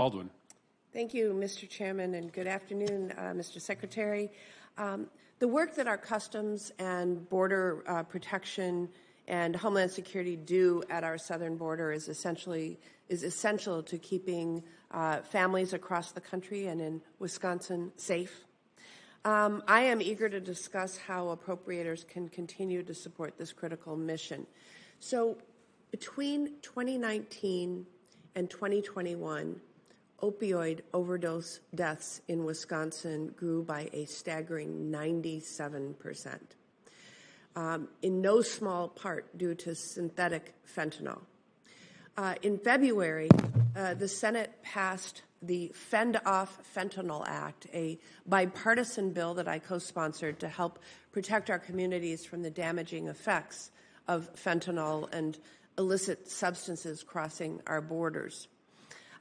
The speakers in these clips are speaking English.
Baldwin. Thank you, Mr. Chairman, and good afternoon, Mr. Secretary. The work that our Customs and Border Protection and Homeland Security do at our southern border is essential to keeping families across the country and in Wisconsin safe. I am eager to discuss how appropriators can continue to support this critical mission. So between 2019 and 2021, opioid overdose deaths in Wisconsin grew by a staggering 97%, in no small part due to synthetic fentanyl. In February, the Senate passed the Fend Off Fentanyl Act, a bipartisan bill that I co-sponsored to help protect our communities from the damaging effects of fentanyl and illicit substances crossing our borders.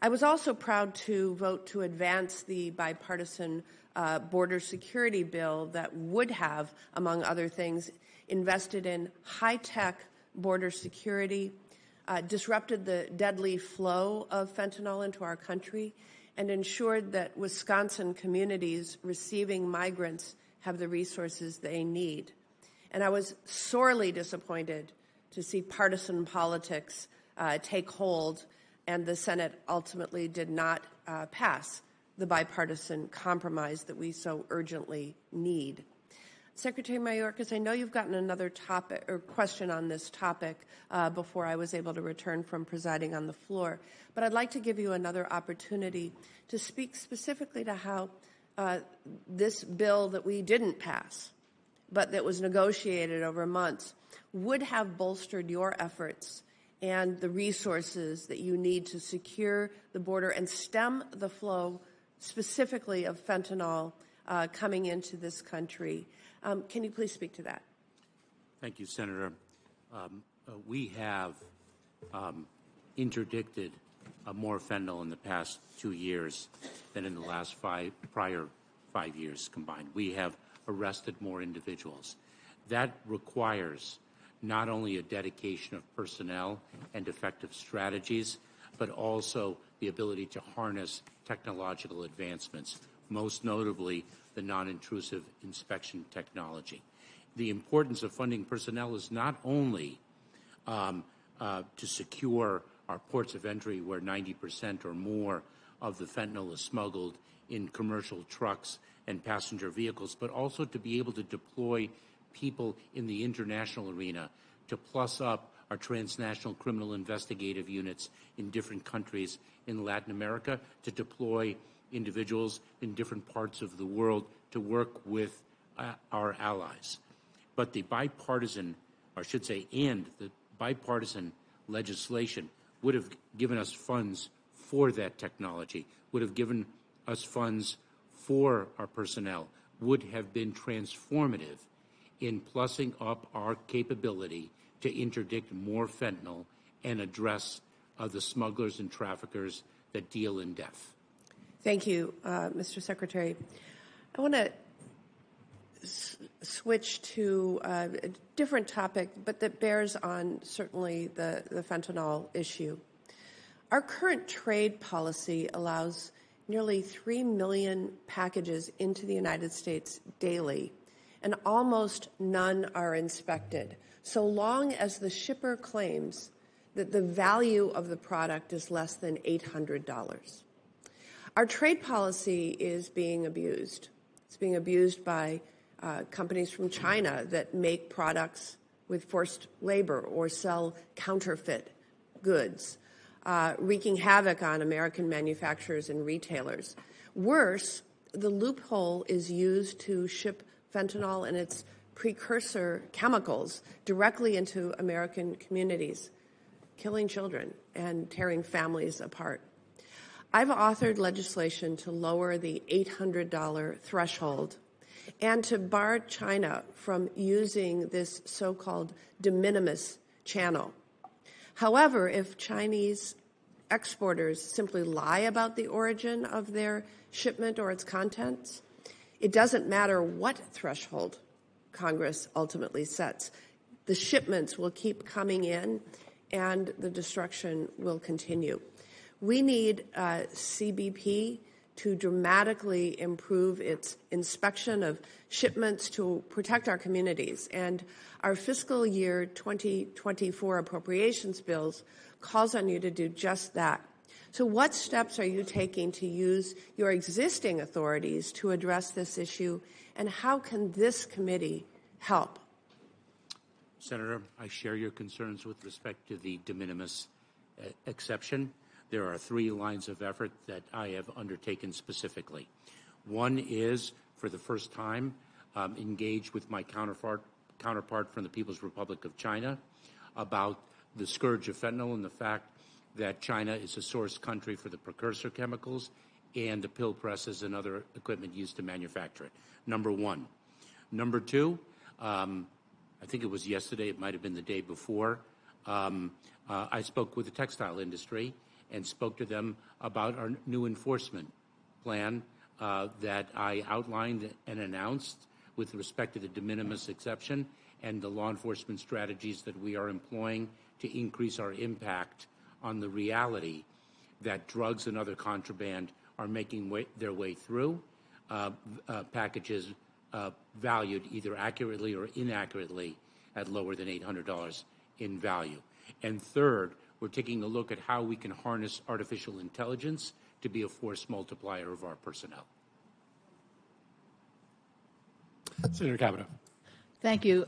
I was also proud to vote to advance the bipartisan border security bill that would have, among other things, invested in high-tech border security, disrupted the deadly flow of fentanyl into our country, and ensured that Wisconsin communities receiving migrants have the resources they need. And I was sorely disappointed to see partisan politics take hold, and the Senate ultimately did not pass the bipartisan compromise that we so urgently need. Secretary Mayorkas, I know you've gotten another topic or question on this topic before I was able to return from presiding on the floor, but I'd like to give you another opportunity to speak specifically to how this bill that we didn't pass, but that was negotiated over months, would have bolstered your efforts and the resources that you need to secure the border and stem the flow specifically of fentanyl coming into this country. Can you please speak to that? Thank you, Senator. We have interdicted more fentanyl in the past 2 years than in the last prior 5 years combined. We have arrested more individuals. That requires not only a dedication of personnel and effective strategies, but also the ability to harness technological advancements, most notably the non-intrusive inspection technology. The importance of funding personnel is not only to secure our ports of entry where 90% or more of the fentanyl is smuggled in commercial trucks and passenger vehicles, but also to be able to deploy people in the international arena to plus up our transnational criminal investigative units in different countries in Latin America, to deploy individuals in different parts of the world to work with our allies. But the bipartisan, or I should say, and the bipartisan legislation would have given us funds for that technology, would have given us funds for our personnel, would have been transformative in plussing up our capability to interdict more fentanyl and address the smugglers and traffickers that deal in death. Thank you, Mr. Secretary. I want to switch to a different topic, but that bears on certainly the fentanyl issue. Our current trade policy allows nearly 3 million packages into the United States daily, and almost none are inspected, so long as the shipper claims that the value of the product is less than $800. Our trade policy is being abused. It's being abused by companies from China that make products with forced labor or sell counterfeit goods, wreaking havoc on American manufacturers and retailers. Worse, the loophole is used to ship fentanyl and its precursor chemicals directly into American communities, killing children and tearing families apart. I've authored legislation to lower the $800 threshold and to bar China from using this so-called de minimis channel. However, if Chinese exporters simply lie about the origin of their shipment or its contents, it doesn't matter what threshold Congress ultimately sets. The shipments will keep coming in and the destruction will continue. We need CBP to dramatically improve its inspection of shipments to protect our communities. And our fiscal year 2024 appropriations bills calls on you to do just that. So what steps are you taking to use your existing authorities to address this issue, and how can this committee help? Senator, I share your concerns with respect to the de minimis exception. There are 3 lines of effort that I have undertaken specifically. One is, for the first time, engaged with my counterpart from the People's Republic of China about the scourge of fentanyl and the fact that China is a source country for the precursor chemicals and the pill presses and other equipment used to manufacture it. Number one. Number two, I think it was yesterday, it might have been the day before, I spoke with the textile industry and spoke to them about our new enforcement plan that I outlined and announced with respect to the de minimis exception and the law enforcement strategies that we are employing to increase our impact on the reality that drugs and other contraband are making their way through packages valued either accurately or inaccurately at lower than $800 in value. And third, we're taking a look at how we can harness artificial intelligence to be a force multiplier of our personnel. Senator Capito. Thank you.